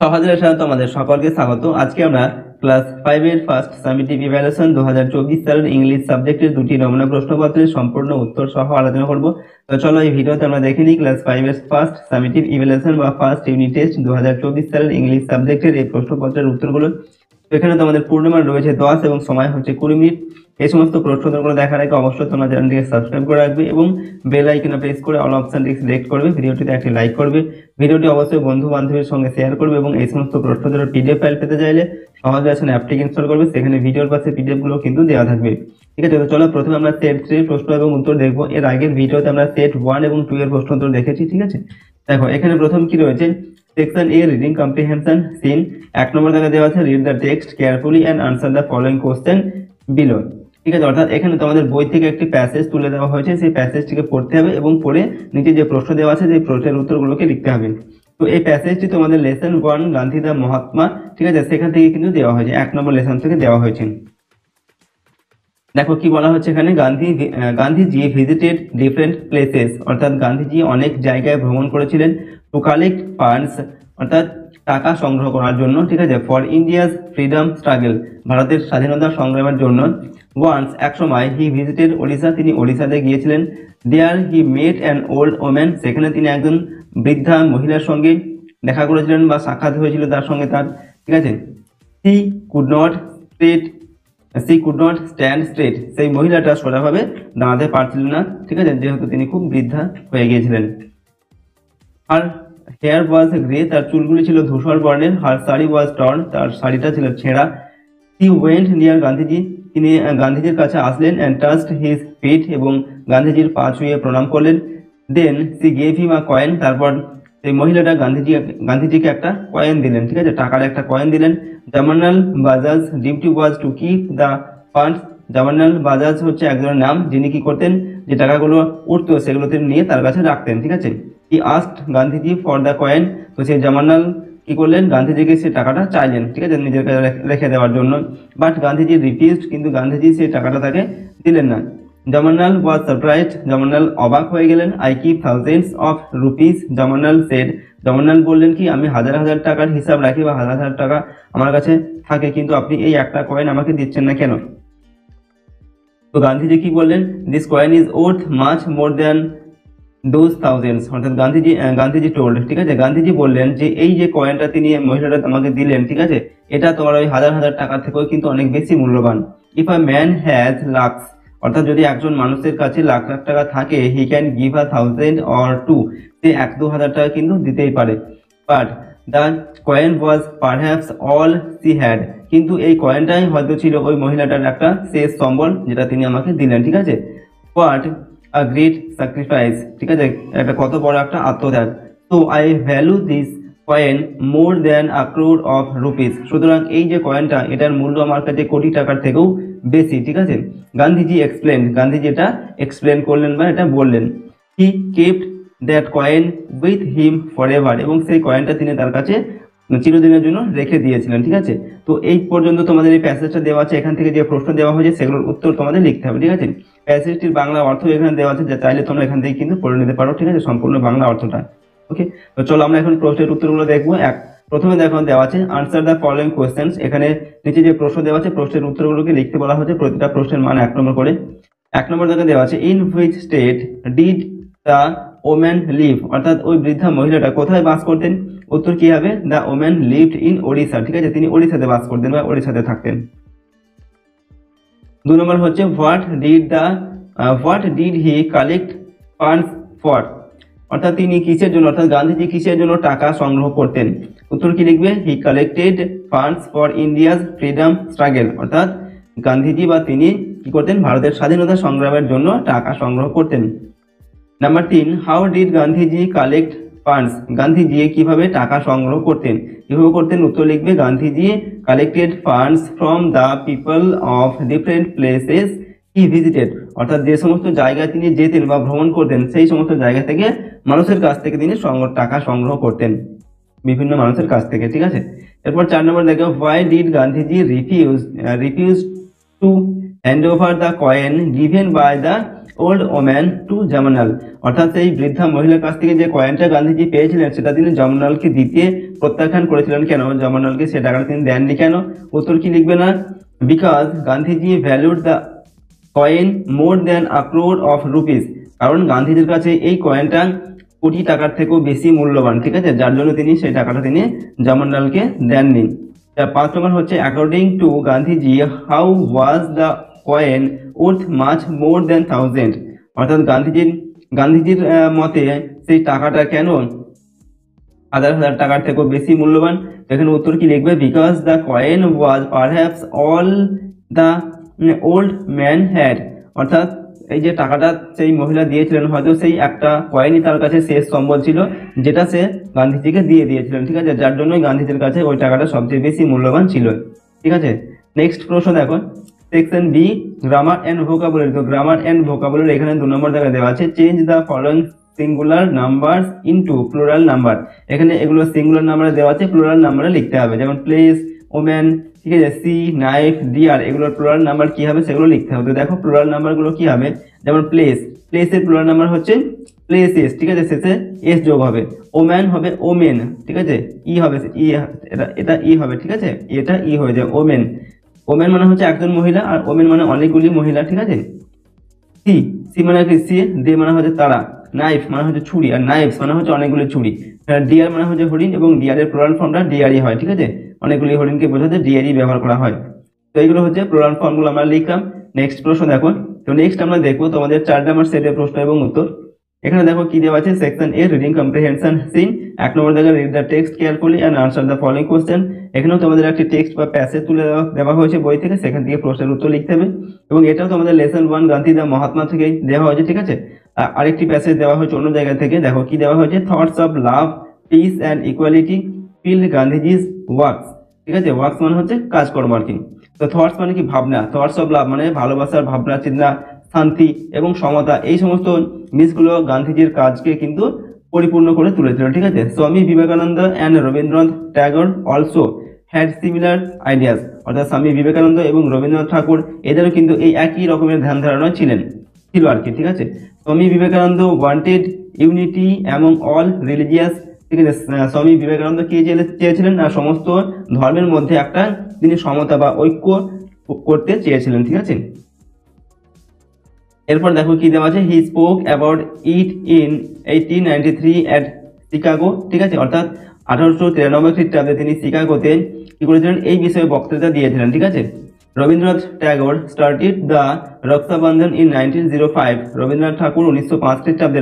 সহজের সাথে আমাদের সকলকে স্বাগত। আজকে আমরা ক্লাস 5 এর ফার্স্ট সামেটিভ ইভ্যালুয়েশন 2024 সালের ইংলিশ সাবজেক্টের দুটি নমুনা প্রশ্নপত্রের সম্পূর্ণ উত্তর সহ আলোচনা করব। তো চলো এই ভিডিওতে আমরা দেখে নিই ক্লাস 5 এর ফার্স্ট সামেটিভ ইভ্যালুয়েশন বা ফার্স্ট ইউনিট টেস্ট 2024 সালের ইংলিশ সাবজেক্টের এই প্রশ্নপত্রের উত্তরগুলো। এখানে তোমাদের পূর্ণমান রয়েছে 10 এবং সময় হচ্ছে 20 মিনিট। এই সমস্ত প্রশ্নগুলো দেখার আগে অবশ্যই তোমরা চ্যানেলটিকে সাবস্ক্রাইব করে রাখবে এবং বেল আইকনে প্রেস করে অল অপশনটি সিলেক্ট করবে। ভিডিওটিতে একটি লাইক করবে, ভিডিওটি অবশ্যই বন্ধু বান্ধবের সঙ্গে শেয়ার করবে এবং এই সমস্ত প্রশ্নগুলোর পিডিএফ ফাইল পেতে চাইলে সহজে আসুন অ্যাপটি ইনস্টল করবে, সেখানে ভিডিওর পাশে পিডিএফ গুলো কিন্তু দেওয়া থাকবে। ঠিক আছে, তো চলো প্রথমে আমরা সেট 3 প্রশ্ন এবং উত্তর দেখবো। এর আগের ভিডিওতে আমরা সেট 1 এবং 2 এর প্রশ্ন উত্তর দেখেছি। ঠিক আছে, দেখো এখানে প্রথম কি রয়েছে, section A reading comprehension seen. 1 নম্বর দাগে দেওয়া আছে read the text carefully and answer the following question below. ঠিক আছে, অর্থাৎ এখানে তোমাদের বই থেকে একটি প্যাসেজ তুলে দেওয়া হয়েছে, সেই প্যাসেজটিকে পড়তে হবে এবং পড়ে নিচে যে প্রশ্ন দেওয়া আছে সেই প্রশ্নের উত্তরগুলোকে লিখতে হবে। তো এই প্যাসেজটি তোমাদের লেসন 1 গান্ধী দা মহাত্মা, ঠিক আছে, সেখান থেকে কিন্তু দেওয়া হয়েছে, 1 নম্বর লেসন থেকে দেওয়া হয়েছে। দেখো কি বলা হচ্ছে এখানে, গান্ধীজি ভিজিটেড ডিফারেন্ট প্লেসেস, অর্থাৎ গান্ধীজি অনেক জায়গায় ভ্রমণ করেছিলেন। টু কালেক্ট ফান্ডস, অর্থাৎ টাকা সংগ্রহ করার জন্য। ঠিক আছে, ফর ইন্ডিয়াস ফ্রিডম স্ট্রাগল, ভারতের স্বাধীনতা সংগ্রামের জন্য। ওয়ান্স, এক সময়, হি ভিজিটেড ওড়িশা, তিনি ওড়িশাতে গিয়েছিলেন। দেয়ার হি মেট অ্যান ওল্ড ওম্যান, সেখানে তিনি একজন বৃদ্ধা মহিলার সঙ্গে দেখা করেছিলেন বা সাক্ষাৎ হয়েছিল তার সঙ্গে তার। ঠিক আছে, he could not stand straight, সেই মহিলাটা সোজাভাবে দাঁড়াতে পারছিলেন না। ঠিক আছে, যেহেতু তিনি খুব বৃদ্ধা হয়ে গিয়েছিলেন। আর হেয়ার ওয়াজ গ্রে, তার চুলগুলি ছিল ধূসর বর্ণের। হার শাড়ি ওয়াজ টর্ন, তার শাড়িটা ছিল ছেঁড়া। হি ওয়েন্ট নিয়ার গান্ধীজি, তিনি গান্ধীজির কাছে আসলেন। অ্যান্ড টাচড হিজ ফিট, এবং গান্ধীজির পা ছুঁয়ে প্রণাম করলেন। Then she gave him a coin, তারপর সেই মহিলাটা গান্ধীজিকে একটা কয়েন দিলেন। ঠিক আছে, টাকার একটা কয়েন দিলেন। Jamnalal Bajaj duty was to keep the funds, Jamnalal Bajaj হচ্ছে একজনের নাম, যিনি কি করতেন, যে টাকাগুলো উঠতো সেগুলোতে নিয়ে তার কাছে রাখতেন। ঠিক আছে, he asked Gandhiji for the coin, তো সেই জামানাল কি করলেন, গান্ধীজিকে সে টাকাটা চাইলেন। ঠিক আছে, নিজের কাছে রেখে দেওয়ার জন্য। বাট গান্ধীজি রিফিউজড, কিন্তু গান্ধীজি সেই টাকাটা তাকে দিলেন না। জামানাল ওয়াজ সারপ্রাইজড, জামানাল অবাক হয়ে গেলেন। I keep thousands of rupees, Jamnalal said, Jamnalal বললেন কি, আমি হাজার হাজার টাকার হিসাব রাখি বা হাজার হাজার টাকা আমার কাছে থাকে, কিন্তু আপনি এই একটা কয়েন আমাকে দিচ্ছেন না কেন? তো গান্ধীজি কি বললেন, this coin is worth much more than those thousands, অর্থাৎ গান্ধীজি টোল্ড, ঠিক আছে, গান্ধীজি বললেন যে এই যে কয়েনটা তিনি মহিলাটা তোমাকে দিলেন, ঠিক আছে, এটা তোমার ওই হাজার হাজার টাকা থেকেও কিন্তু অনেক বেশি মূল্যবান। If a man has lakhs, অর্থাৎ যদি একজন মানুষের কাছে লাখ লাখ টাকা থাকে, he can give a thousand or two, সে 1-2 হাজার টাকা কিন্তু দিতেই পারে। But the coin was perhaps all she had, কিন্তু এই কয়েনটাই হয়তো ছিল ওই মহিলাটার একটা শেষ সম্বল যেটা তিনি আমাকে দিলেন। ঠিক আছে, হোয়াট আ গ্রেট স্যাক্রিফাইস, ঠিক আছে, একটা কত বড় একটা আত্মত্যাগ। তো I value this coin more than a crore of rupees, সুতরাং এই যে কয়েনটা, এটার মূল্য আমার কাছে কোটি টাকার থেকেও বেশি। ঠিক আছে, গান্ধীজি এটা এক্সপ্লেন করলেন বা এটা বললেন। হি kept that coin with him for ever, এবং সেই কয়েনটা তিনি তার কাছে চিরদিনের জন্য রেখে দিয়েছিলেন। ঠিক আছে, তো এই পর্যন্ত তোমাদের এই প্যাসেজটা দেওয়া আছে, এখান থেকে যে প্রশ্ন দেওয়া হয়েছে সেগুলোর উত্তর তোমাদের লিখতে হবে। ঠিক আছে, প্যাসেজটির বাংলা অর্থ এখানে দেওয়া আছে, যা চাইলে তোমরা এখান থেকে কিন্তু পড়ে নিতে পারো। ঠিক আছে, সম্পূর্ণ বাংলা অর্থটা। ওকে, তো চলো আমরা এখন প্রশ্নের উত্তরগুলো দেখবো। প্রথমে দেখো দেওয়া আছে আনসার দ্য ফলোইং কোয়েশ্চেন্স, এখানে নিচে যে প্রশ্ন দেওয়া আছে প্রশ্নের উত্তরগুলোকে লিখতে বলা হয়েছে, প্রতিটা প্রশ্নের মান 1 নম্বর করে। 1 নম্বর দেখে দেওয়া আছে in which state did the woman live, অর্থাৎ ওই বৃদ্ধা মহিলাটা কোথায় বাস করতেন? উত্তর কি হবে, the woman lived in Odisha, ঠিক আছে, তিনি ওড়িশাতে বাস করতেন বা ওড়িশাতে থাকতেন। 2 নম্বর হচ্ছে what did he collect funds for, অর্থাৎ তিনি কিসের জন্য, অর্থাৎ গান্ধীজি কিসের জন্য টাকা সংগ্রহ করতেন? উত্তর কি লিখবে, he collected funds for India's freedom struggle, অর্থাৎ গান্ধীজি বা তিনি কি করতেন, ভারতের স্বাধীনতা সংগ্রামের জন্য টাকা সংগ্রহ করতেন। Number 3, how did Gandhiji collect funds, Gandhiji কিভাবে টাকা সংগ্রহ করতেন? কিভাবে করতেন? উত্তর লিখবে, Gandhiji collected funds from the people of different places he visited, অর্থাৎ যে সমস্ত জায়গায় তিনি যেতেন বা ভ্রমণ করতেন সেই সমস্ত জায়গা থেকে মানুষের কাছ থেকে তিনি টাকা সংগ্রহ করতেন, বিভিন্ন মানুষের কাছ থেকে। ঠিক আছে, এরপর 4 নম্বর দেখো, why did Gandhiji refuse to hand over the coin given by the old woman to Jamnalal, অর্থাৎ সেই বৃদ্ধা মহিলার কাছ থেকে যে কয়েনটা গান্ধীজি পেয়েছিলেন সেটা তিনি জামনালকে দিতে প্রত্যাখ্যান করেছিলেন কেন? জামনালকে সে টাকাটা তিনি দেননি কেন? উত্তর কি লিখবে না? Because Gandhiji valued the coin more than a crore of rupees, কারণ গান্ধীজির কাছে এই কয়েনটা কোটি টাকার থেকেও বেশি মূল্যবান, ঠিক আছে, যার জন্য তিনি সেই টাকাটা তিনি জামনালকে দেননি। 5 নম্বর হচ্ছে according to Gandhiji how was the coin worth much more than 1000, অর্থাৎ গান্ধীজির মতে সেই টাকাটা কেন হাজার হাজার টাকার থেকেও বেশি মূল্যবান? এখানে উত্তর কি লিখবে? Because the coin was perhaps all the old man had, অর্থাৎ এই যে টাকাটা সেই মহিলা দিয়েছিলেন হয়তো সেই একটা কয়েনই তার কাছে শেষ সম্বল ছিল যেটা সে গান্ধীজিকে দিয়ে দিয়েছিলেন, ঠিক আছে, যার জন্য গান্ধীজির কাছে ওই টাকাটা সবচেয়ে বেশি মূল্যবান ছিল, ঠিক আছে। নেক্সট প্রশ্ন দেখো, section B grammar and vocabulary. তো গ্রামার অ্যান্ড ভোকাবুলারি এখানে 2 নম্বর জায়গায় দেওয়া আছে, change the following singular numbers into plural number. এখানে এগুলো সিঙ্গুলার নাম্বারে দেওয়া আছে, প্লুরাল নাম্বারে লিখতে হবে, যেমন প্লেস, ওমেন, ঠিক আছে, সি, নাইফ, ডিয়ার, এগুলোর প্লুরাল নাম্বার কি হবে সেগুলো লিখতে হবে। তো দেখো প্লুরাল নাম্বারগুলো কি হবে, যেমন প্লেসের প্লুরাল নাম্বার হচ্ছে প্লেসেস, ঠিক আছে, শেষে এস যোগ হবে। ওম্যান হবে ওমেন, ঠিক আছে, ই হবে ই, এটা ই হবে, ঠিক আছে, এটা ই হয়ে যায় ওমেন। ওমেন মানে হচ্ছে একজন মহিলা আর ওমেন মানে অনেকগুলি মহিলা, ঠিক আছে। সি মানে কি সি, দে মানে হচ্ছে তারা, নাইফ মানে হচ্ছে ছুরি আর নাইফস মানে হচ্ছে অনেকগুলি ছুরি, ডিয়ার মানে হচ্ছে হরিণ এবং ডিয়ারের প্লুরাল ফর্মটা ডিয়ারই হয়, ঠিক আছে, অনেকগুলি হরিণকে বোঝাতে ডিয়ারই ব্যবহার করা হয়। তো এইগুলো হচ্ছে প্লুরাল ফর্মগুলো আমরা লিখলাম। নেক্সট প্রশ্ন দেখো, তো নেক্সট আমরা দেখবো তোমাদের 4 নম্বর সেটের প্রশ্ন এবং উত্তর। এখানে দেখো কি দেওয়া আছে, section A reading comprehension seen. 1 নম্বর জায়গায় read the text carefully and answer the following question. এখানেও তোমাদের একটি টেক্সট বা প্যাসেজ তুলে দেওয়া হয়েছে বই থেকে, সেখান থেকে প্রশ্নের উত্তর লিখতে হবে। এবং এটাও তোমাদের লেসন 1 গান্ধী দ্য মহাত্মা থেকে দেওয়া হয়েছে, ঠিক আছে। আরেকটি প্যাসেজ দেওয়া হয়েছে অন্য জায়গা থেকে, দেখো কি দেওয়া হয়েছে, thoughts of love, peace and equality fill Gandhiji's works, ঠিক আছে, ওয়ার্কস মানে হচ্ছে কাজকর্ম আর কি। তো থটস মানে কি ভাবনা, থটস অফ লাভ মানে ভালোবাসার ভাবনা চিন্তা, শান্তি এবং সমতা, এই সমস্ত জিনিসগুলো গান্ধীজির কাজকে কিন্তু পরিপূর্ণ করে তুলেছিল, ঠিক আছে। Swami Vivekananda and Rabindranath Tagore also had similar ideas, অর্থাৎ স্বামী বিবেকানন্দ এবং রবীন্দ্রনাথ ঠাকুর এদেরও কিন্তু এই একই রকমের ধ্যান ধারণায় ছিল আর কি, ঠিক আছে। Swami Vivekananda wanted unity among all religious, ঠিক আছে, স্বামী বিবেকানন্দ কি চেয়েছিলেন না, সমস্ত ধর্মের মধ্যে একটা তিনি সমতা বা ঐক্য করতে চেয়েছিলেন, ঠিক আছে। এরপর দেখো কি দেওয়া আছে, he spoke about it in 1893 at Chicago, ঠিক আছে, অর্থাৎ 1893 খ্রিস্টাব্দে তিনি শিকাগোতে কি করেছিলেন, এই বিষয়ে বক্তৃতা দিয়েছিলেন, ঠিক আছে। Rabindranath Tagore started the Rakshabandhan in 1905, Rabindranath Thakur 1905 খ্রিস্টাব্দে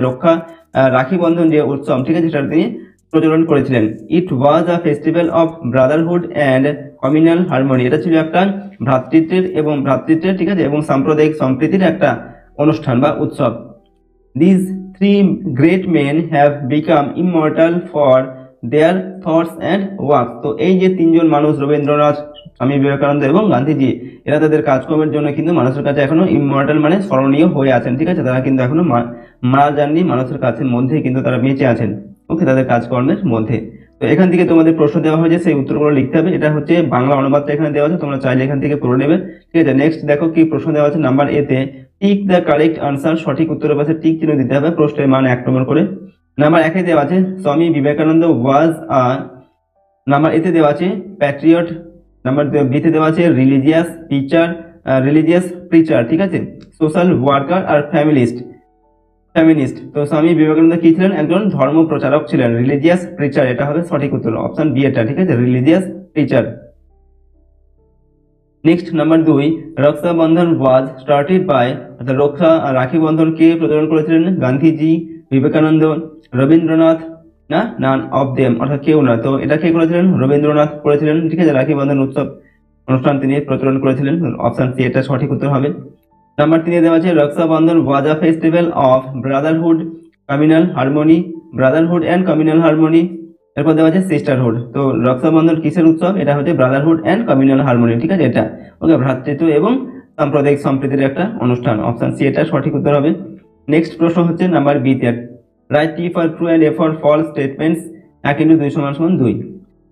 রাখি বন্ধন যে উৎসব, ঠিক আছে, সেটা তিনি প্রচলন করেছিলেন। It was a festival of brotherhood and communal harmony, এটা ছিল একটা ভ্রাতৃত্বের, ঠিক আছে, এবং সাম্প্রদায়িক সম্প্রীতির একটা অনুষ্ঠান বা উৎসব। This 3 great men have become immortal for their thoughts and works. তো এই যে 3 জন মানুষ, রবীন্দ্রনাথ, স্বামী বিবেকানন্দ এবং গান্ধীজি, এরা তাদের কাজকর্মের জন্য কিন্তু মানুষের কাছে এখনো ইমমর্টাল মানে স্মরণীয় হয়ে আছেন, ঠিক আছে, তারা কিন্তু এখনো মারা যাননি, মানুষের কাছের মধ্যে কিন্তু তারা বেঁচে আছেন, ওকে, তাদের কাজকর্মের মধ্যে। তো এখান থেকে তোমাদের প্রশ্ন দেওয়া হয়েছে, সেই উত্তরগুলো লিখতে হবে। এটা হচ্ছে বাংলা অনুবাদটা এখানে দেওয়া আছে, তোমরা চাইলে এখান থেকে পড়ে নেবে, ঠিক আছে। নেক্সট দেখো কি প্রশ্ন দেওয়া আছে, নাম্বার এ তে টিক দ্য কারেক্ট আনসার, সঠিক উত্তরের পাশে টিক চিহ্ন দিতে হবে, প্রশ্নের মান 1 নম্বর করে। নাম্বার 1 এ দেওয়া আছে স্বামী বিবেকানন্দ ওয়াজ আ, নাম্বার এ তে দেওয়া আছে প্যাট্রিয়ট, নাম্বার বি তে দেওয়া আছে রিলিজিয়াস প্রিচার, ঠিক আছে, সোশ্যাল ওয়ার্কার আর ফেমিনিস্ট। তো স্বামী বিবেকানন্দ কি ছিলেন, একজন ধর্ম প্রচারক ছিলেন, রিলিজিয়াস প্রিচার, এটা হবে সঠিক উত্তর, অপশন বি এটা, ঠিক আছে, religious preacher. Next number 2, Rakshabandhan was started by, অর্থাৎ রাখি বন্ধন কে প্রচলন করেছিলেন, গান্ধীজি, বিবেকানন্দ, রবীন্দ্রনাথ, না নান অফ দেম, অর্থাৎ কেউ না। তো এটা কে করেছিলেন, রবীন্দ্রনাথ করেছিলেন, ঠিক আছে, রাখি বন্ধন উৎসব অনুষ্ঠান তিনি প্রচলন করেছিলেন, অপশন সি এটা সঠিক উত্তর হবে। নাম্বার 3 দেওয়া আছে Rakshabandhan was a festival of brotherhood and communal harmony. এরপর দেওয়া আছে সিস্টারহুড। তো রক্ষাবন্ধন কিসের উৎসব, এটা হচ্ছে ব্রাদারহুড অ্যান্ড কমিউনাল হারমোনি, ঠিক আছে, এটা ওকে, ভ্রাতৃত্ব এবং সাম্প্রদায়িক সম্প্রীতির একটা অনুষ্ঠান, অপশন সি এটা সঠিক উত্তর হবে। নেক্সট প্রশ্ন হচ্ছে নাম্বার বি তে, write T for true and F for false statements, 1 × 2 = 2,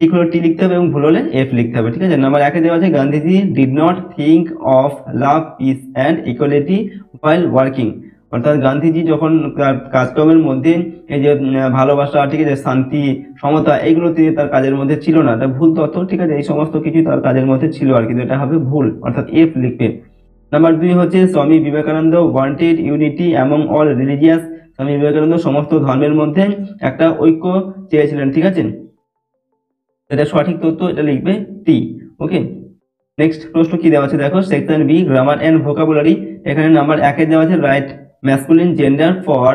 ঠিক হলে টি লিখতে হবে এবং ভুল হলে এফ লিখতে হবে, ঠিক আছে। নাম্বার 1 এ দেওয়া আছে Gandhiji did not think of love, peace and equality while working, অর্থাৎ গান্ধীজি যখন তার কাজকর্মের মধ্যে এই যে ভালোবাসা, ঠিক আছে, শান্তি, সমতা, এইগুলো তিনি তার কাজের মধ্যে ছিল না, এটা ভুল তথ্য, ঠিক আছে। এই সমস্ত কিছু তার কাজের মধ্যে ছিল আর কিন্তু এটা হবে ভুল, অর্থাৎ এফ লিখবে। নাম্বার 2 হচ্ছে Swami Vivekananda wanted unity among all religious. Swami Vivekananda সমস্ত ধর্মের মধ্যে একটা ঐক্য চেয়েছিলেন, ঠিক আছে। এটা সঠিক তথ্য, এটা লিখবে টি। ওকে, নেক্সট প্রশ্ন কি দেওয়া আছে দেখো, section B grammar and vocabulary. এখানে নাম্বার 1 দেওয়া আছে রাইট ম্যাসকুলিন জেন্ডার ফর,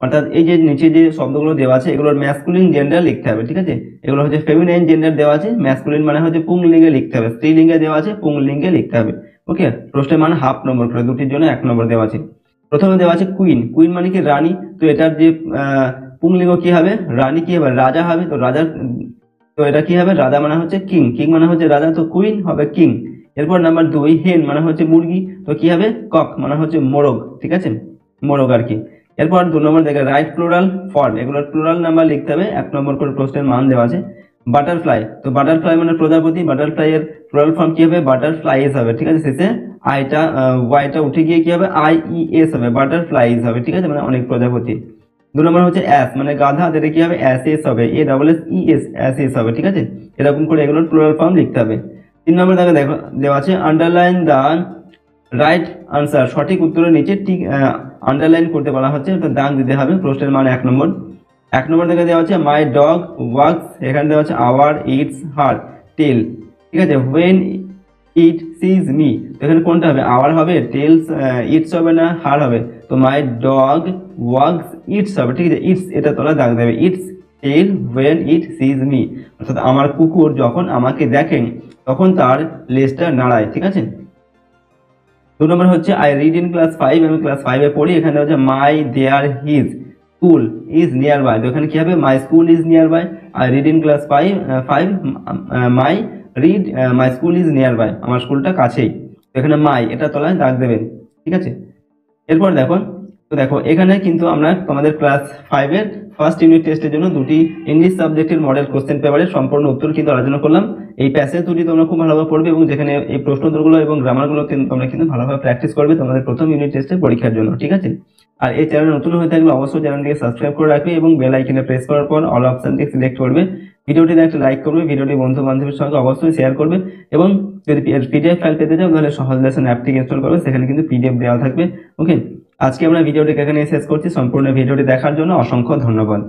অর্থাৎ এই যে নিচে যে শব্দগুলো দেওয়া আছে এগুলোর ম্যাসকুলিন জেন্ডার লিখতে হবে, ঠিক আছে। এগুলো হচ্ছে ফেমিনাইন জেন্ডার দেওয়া আছে, ম্যাসকুলিন মানে হচ্ছে পুংলিঙ্গে লিখতে হবে, স্ত্রীলিঙ্গে দেওয়া আছে পুংলিঙ্গে লিখতে হবে। ওকে, প্রশ্নের মান হাফ নম্বর করে, দুটির জন্য 1 নম্বর দেওয়া আছে। প্রথমে দেওয়া আছে কুইন, কুইন মানে কি রানী, তো এটার যে পুংলিঙ্গ কি হবে, রানী কি হবে, রাজা হবে, তো রাজার, তো এটা কি হবে, রাজা মানে হচ্ছে কিং, কিং মানে হচ্ছে রাজা, তো কুইন হবে কিং। এরপর নাম্বার 2 হেন মানে হচ্ছে মুরগি, তো কি হবে, কক মানে হচ্ছে মোরগ, ঠিক আছে, মোরগ আর কি। এরপর 2 নম্বর দেখে রাইট প্লুরাল ফর্ম, এগুলোর প্লুরাল নাম্বার লিখতে হবে, 1 নম্বর করে প্রশ্নের মান দেওয়া আছে। বাটারফ্লাই, তো বাটারফ্লাই মানে প্রজাপতি, বাটারফ্লাই এর প্লুরাল ফর্ম কি হবে, বাটারফ্লাইজ হবে, ঠিক আছে, শেষে আইটা ওয়াইটা উঠে গিয়ে কি হবে, আইইএস হবে, বাটারফ্লাইজ হবে, ঠিক আছে, মানে অনেক প্রজাপতি। 2 নম্বর হচ্ছে অ্যাস মানে গাধা, যেটা কি হবে, অ্যাসেস হবে, A double S E S, assess হবে, ঠিক আছে। এরকম করে এগুলোর প্লুরাল ফর্ম লিখতে হবে। 3 নম্বর দেখো দেওয়া আছে আন্ডারলাইন দ্য রাইট আনসার, সঠিক উত্তরের নিচে ঠিক আন্ডারলাইন করতে বলা হচ্ছে, তো দাগ দিতে হবে, প্রশ্নের মান 1 নম্বর। 1 নম্বর থেকে দেওয়া আছে মাই ডগ ওয়াক্স, এখানে দেওয়া আছে আওয়ার ইটস হার টেল, ঠিক আছে, হোয়েন ইট সিজ মি, তো এখানে কোনটা হবে, আওয়ার হবে, টেলস ইটস হবে না হার হবে, তো মাই ডগ ওয়াক্স ইটস হবে, ঠিক আছে, ইটস এটা তোলা দাগ দেবে, its tail when it sees me, অর্থাৎ আমার কুকুর যখন আমাকে দেখেন তখন তার লেজটা নাড়ায়, ঠিক আছে। 2 নম্বর হচ্ছে আই রিড ইন ক্লাস 5, আমি ক্লাস 5 এ পড়ি, এখানে হচ্ছে my their his school is nearby, তো এখানে কি হবে, my school is nearby, I read in class 5 my read my school is nearby, আমার স্কুলটা কাছেই, তো এখানে মাই এটা তলায় দাগ দেবেন, ঠিক আছে। এরপর দেখো, তো দেখো এখানে কিন্তু আমরা তোমাদের ক্লাস 5 এর ফার্স্ট ইউনিট টেস্টের জন্য দুটি ইংলিশ সাবজেক্টের মডেল কোশ্চেন পেপারের সম্পূর্ণ উত্তর কিন্তু আলোচনা করলাম। এই প্যাসেজ দুটি তোমরা খুব ভালোভাবে পড়বে এবং যেখানে এই প্রশ্ন উত্তরগুলো এবং গ্রামারগুলো তোমরা কিন্তু ভালোভাবে প্র্যাকটিস করবে তোমাদের প্রথম ইউনিট টেস্টের পরীক্ষার জন্য, ঠিক আছে। আর এই চ্যানেল নতুন হয়ে থাকলে অবশ্যই চ্যানেলটিকে সাবস্ক্রাইব করে রাখবে এবং বেল আইকনে প্রেস করার পর অল অপশনটি সিলেক্ট করবে। ভিডিওটিতে একটা লাইক করবে, ভিডিওটি বন্ধু বান্ধবের সঙ্গে অবশ্যই শেয়ার করবে এবং যদি পিডিএফ ফাইল পেতে চাও তাহলে সহজ লেসন অ্যাপটি ইনস্টল করবে, সেখানে কিন্তু পিডিএফ দেওয়া থাকবে। ওকে, আজকে আমরা ভিডিওটিকে এখানে শেষ করছি। সম্পূর্ণ ভিডিওটি দেখার জন্য অসংখ্য ধন্যবাদ।